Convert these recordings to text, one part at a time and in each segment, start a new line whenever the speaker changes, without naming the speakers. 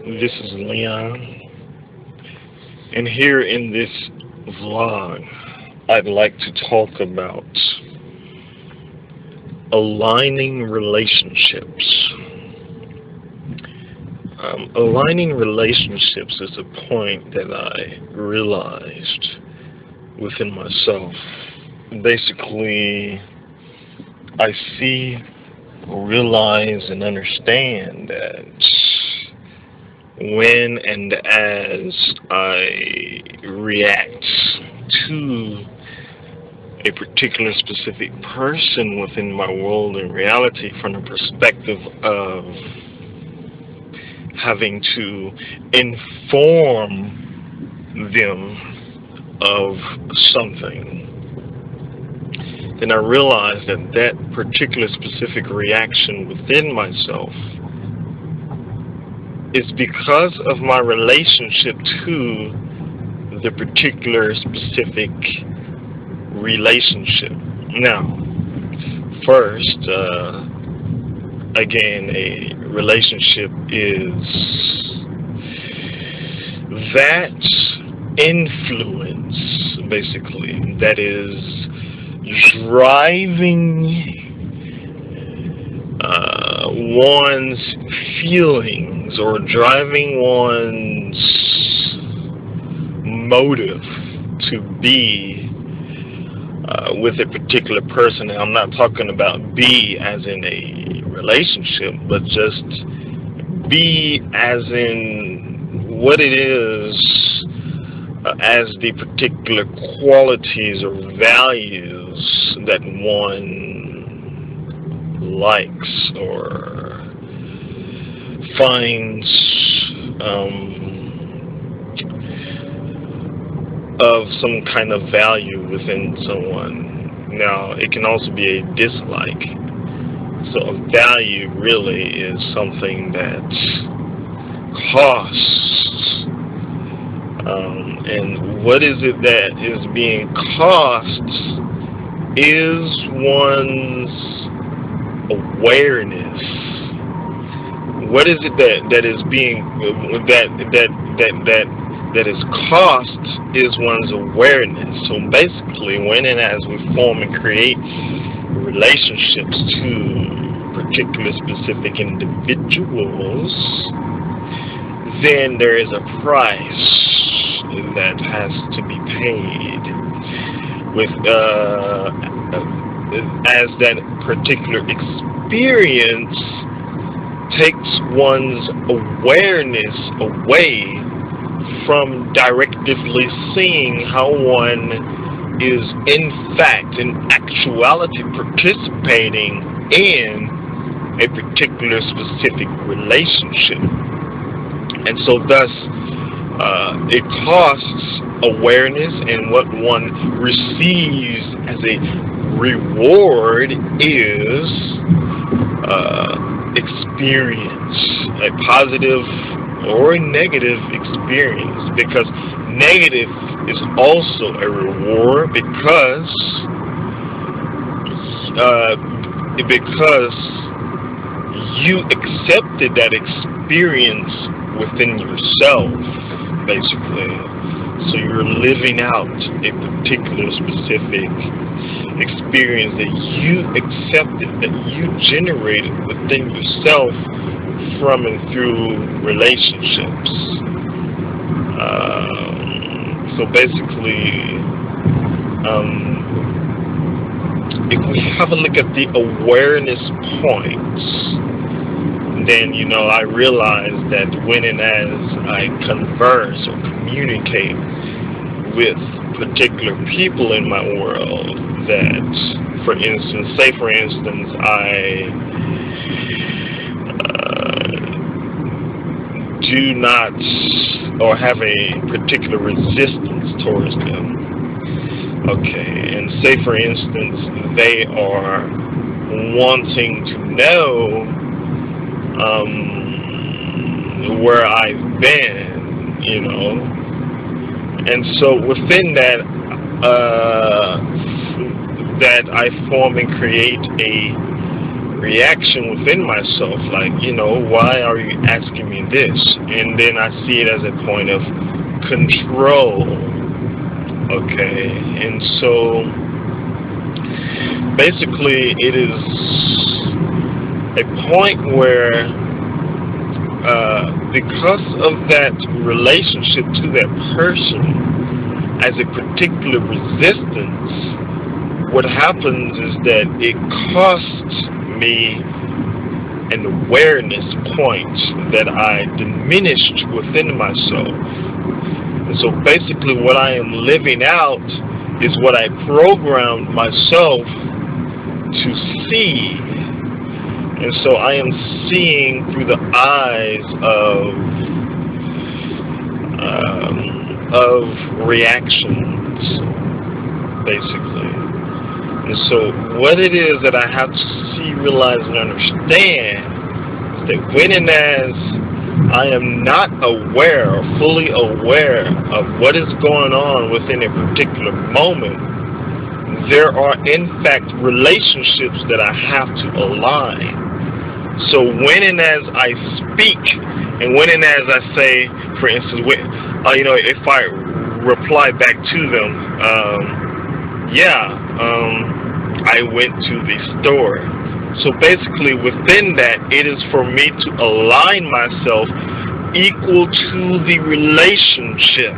This is Leon, and here in this vlog, I'd like to talk about aligning relationships. Aligning relationships is a point that I realized within myself. Basically, I see, realize, and understand that when and as I react to a particular specific person within my world and reality from the perspective of having to inform them of something, then I realize that that particular specific reaction within myself is because of my relationship to the particular specific relationship. Now, first, again, a relationship is that influence, basically, that is driving one's feelings or driving one's motive to be with a particular person. And I'm not talking about be as in a relationship, but just be as in what it is as the particular qualities or values that one likes or finds of some kind of value within someone. Now, it can also be a dislike. So a value really is something that costs. And what is it that is being cost is one's awareness. What is it that is being that is cost is one's awareness. So basically, when and as we form and create relationships to particular specific individuals, then there is a price that has to be paid with as that particular experience takes one's awareness away from directively seeing how one is in fact, in actuality, participating in a particular specific relationship. And so thus, it costs awareness, and what one receives as a reward is experience, a positive or a negative experience, because negative is also a reward because you accepted that experience within yourself, basically. So you're living out a particular specific experience that you accepted, that you generated within yourself from and through relationships. So basically, if we have a look at the awareness points, then, I realize that when and as I converse or communicate with particular people in my world, that, for instance, I do not or have a particular resistance towards them. Okay, and say, for instance, they are wanting to know where I've been, and so within that, that I form and create a reaction within myself, like, why are you asking me this? And then I see it as a point of control. Okay, and so basically it is a point where because of that relationship to that person as a particular resistance, what happens is that it costs me an awareness point that I diminished within myself. And so basically what I am living out is what I programmed myself to see. And so I am seeing through the eyes of reactions, basically. And so what it is that I have to see, realize, and understand is that when and as I am not aware or fully aware of what is going on within a particular moment, there are in fact relationships that I have to align. So when and as I speak, and when and as I say, for instance, if I reply back to them, I went to the store. So basically within that, it is for me to align myself equal to the relationship.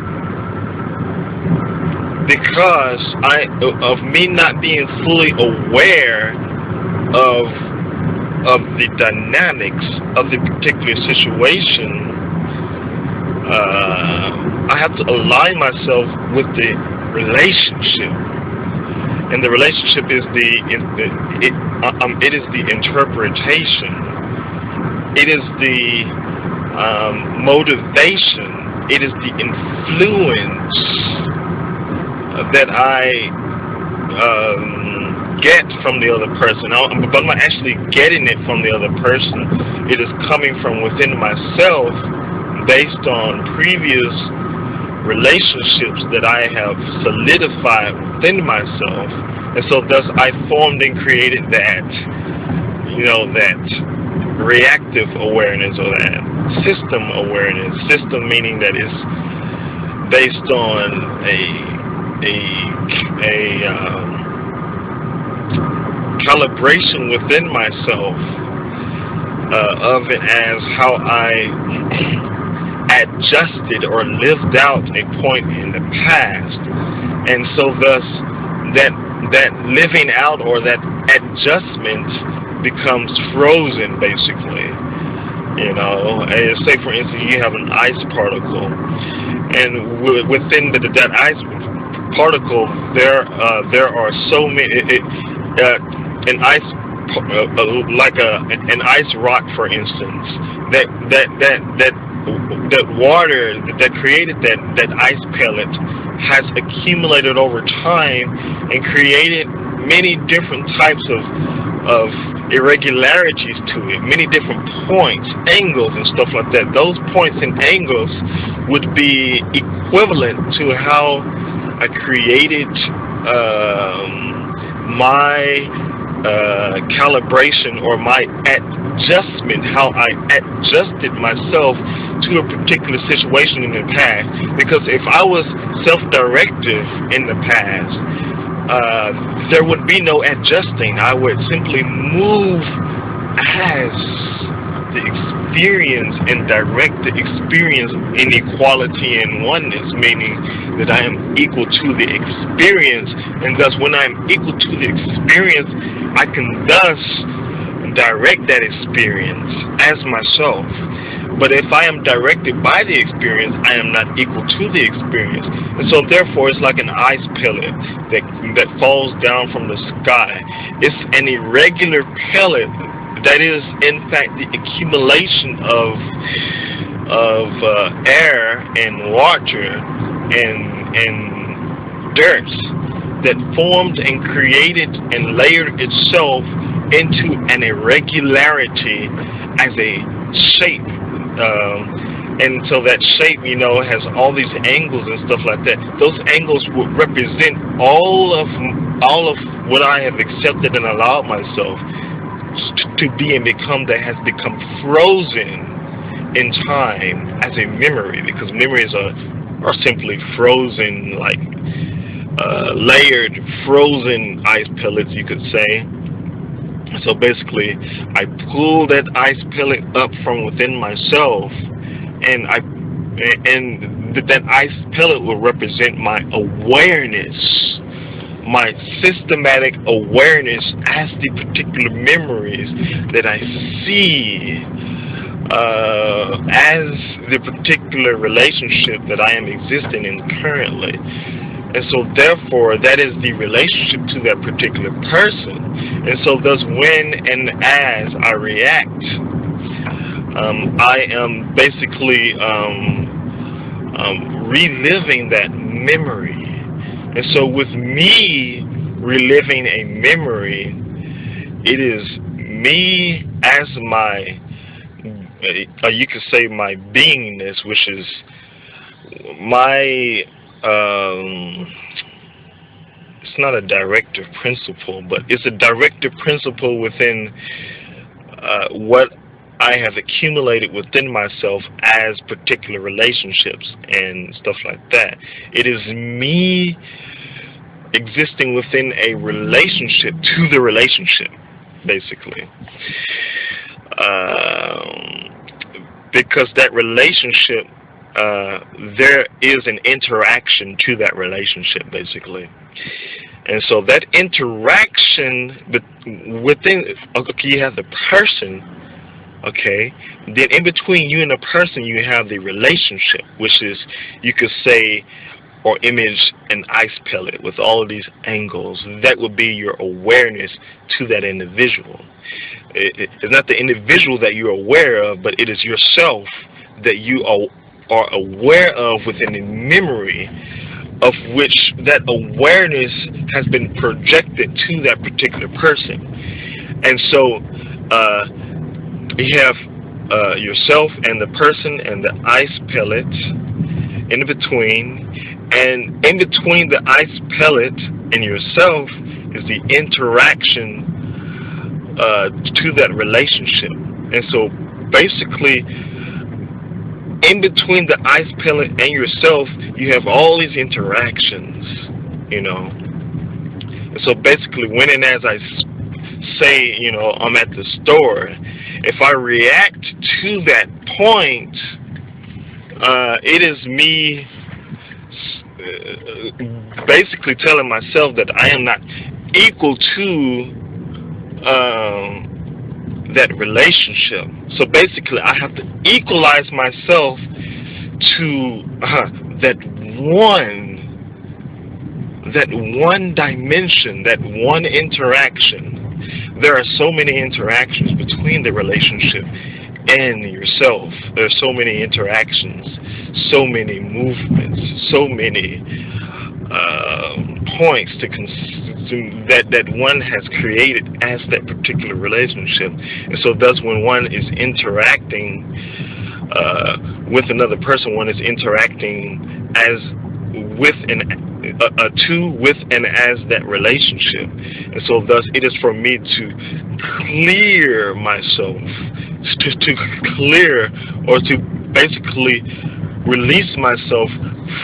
Because of me not being fully aware of the dynamics of the particular situation, I have to align myself with the relationship. And the relationship is the interpretation. It is the motivation. It is the influence that I get from the other person. But I'm not actually getting it from the other person. It is coming from within myself based on previous relationships that I have solidified within myself. And so thus I formed and created that, that reactive awareness, or that system awareness. System meaning that it's based on a calibration within myself of it as how I adjusted or lived out a point in the past. And so thus that living out or that adjustment becomes frozen, basically. Say for instance you have an ice particle, and within that ice particle there are so many an ice like an ice rock, for instance, that water that created that ice pellet has accumulated over time and created many different types of irregularities to it, many different points, angles and stuff like that. Those points and angles would be equivalent to how I created my calibration or my adjustment, how I adjusted myself to a particular situation in the past. Because if I was self-directive in the past, there would be no adjusting. I would simply move as the experience and direct the experience in equality and oneness, meaning that I am equal to the experience, and thus when I am equal to the experience, I can thus direct that experience as myself. But if I am directed by the experience, I am not equal to the experience. And so therefore it's like an ice pellet that falls down from the sky. It's an irregular pellet that is in fact the accumulation of air and water and dirt that formed and created and layered itself into an irregularity as a shape. And so that shape, has all these angles and stuff like that. Those angles would represent all of what I have accepted and allowed myself to be and become that has become frozen in time as a memory, because memories are simply frozen, like layered frozen ice pellets, you could say. So basically, I pull that ice pellet up from within myself, and that ice pellet will represent my awareness, my systematic awareness as the particular memories that I see, as the particular relationship that I am existing in currently. And so therefore, that is the relationship to that particular person. And so thus, when and as I react, I am basically reliving that memory. And so with me reliving a memory, it is me as my, you could say my beingness, which is my, it's not a directive principle, but it's a directive principle within what I have accumulated within myself as particular relationships and stuff like that. It is me existing within a relationship to the relationship, basically. Because that relationship, there is an interaction to that relationship, basically. And so that interaction within, okay, you have the person, okay, then in between you and the person you have the relationship, which is, you could say, or image an ice pellet with all of these angles. That would be your awareness to that individual. It's not the individual that you're aware of, but it is yourself that you are aware of within the memory of which that awareness has been projected to that particular person. And so you have yourself and the person and the ice pellet in between, and in between the ice pellet and yourself is the interaction to that relationship. And so basically, in between the ice pellet and yourself, you have all these interactions, you know. And so basically, when and as I say, you know, I'm at the store, if I react to that point, it is me basically telling myself that I am not equal to that relationship. So basically, I have to equalize myself to that one dimension, that one interaction. There are so many interactions between the relationship and yourself. There are so many interactions, so many movements, so many points that one has created as that particular relationship. And so thus, when one is interacting with another person, one is interacting as with with and as that relationship. And so thus, it is for me to clear myself, to clear, or to basically release myself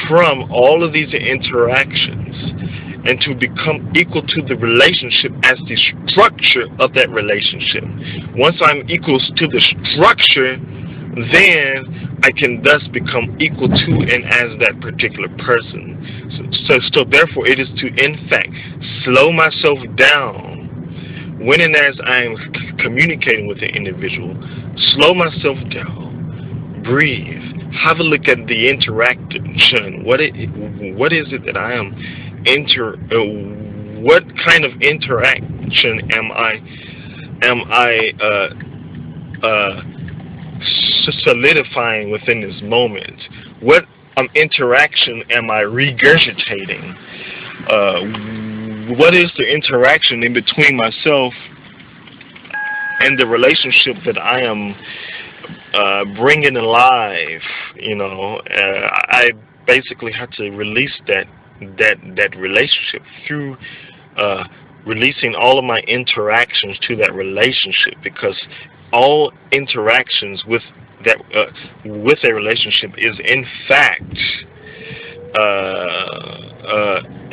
from all of these interactions, and to become equal to the relationship as the structure of that relationship. Once I'm equal to the structure, then I can thus become equal to and as that particular person. So therefore, it is to, in fact, slow myself down when and as I am communicating with the individual. Slow myself down, breathe, have a look at the interaction. What is it that I am what kind of interaction am I solidifying within this moment? What interaction am I regurgitating? What is the interaction in between myself and the relationship that I am bringing alive? You know, I basically have to release that relationship through releasing all of my interactions to that relationship, because all interactions with a relationship is in fact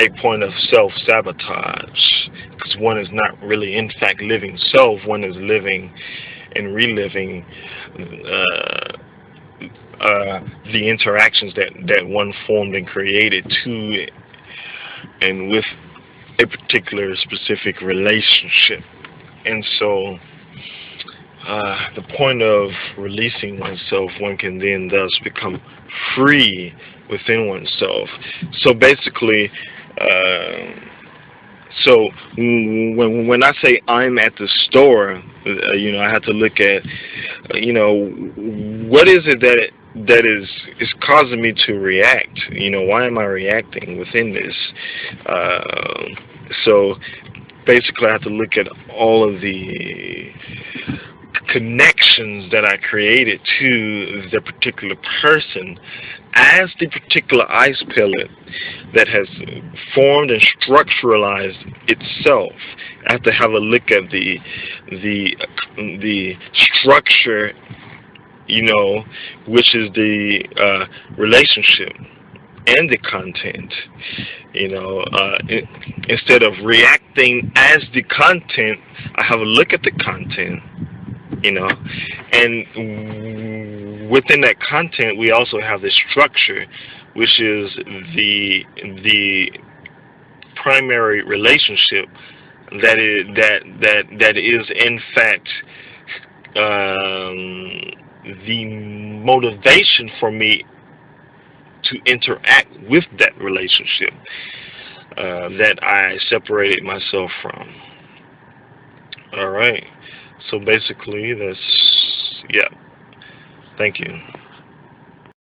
a point of self-sabotage, because one is not really in fact living self. One is living and reliving the interactions that one formed and created to and with a particular specific relationship. And so the point of releasing oneself, one can then thus become free within oneself. So basically, so when I say I'm at the store, I have to look at, what is it that is causing me to react? Why am I reacting within this? So basically, I have to look at all of the connections that I created to the particular person as the particular ice pellet that has formed and structuralized itself. I have to have a look at the structure, which is the relationship and the content. Instead of reacting as the content, I have a look at the content. And within that content, we also have the structure, which is the primary relationship that is in fact the motivation for me to interact with that relationship that I separated myself from. All right. So basically, yeah. Thank you.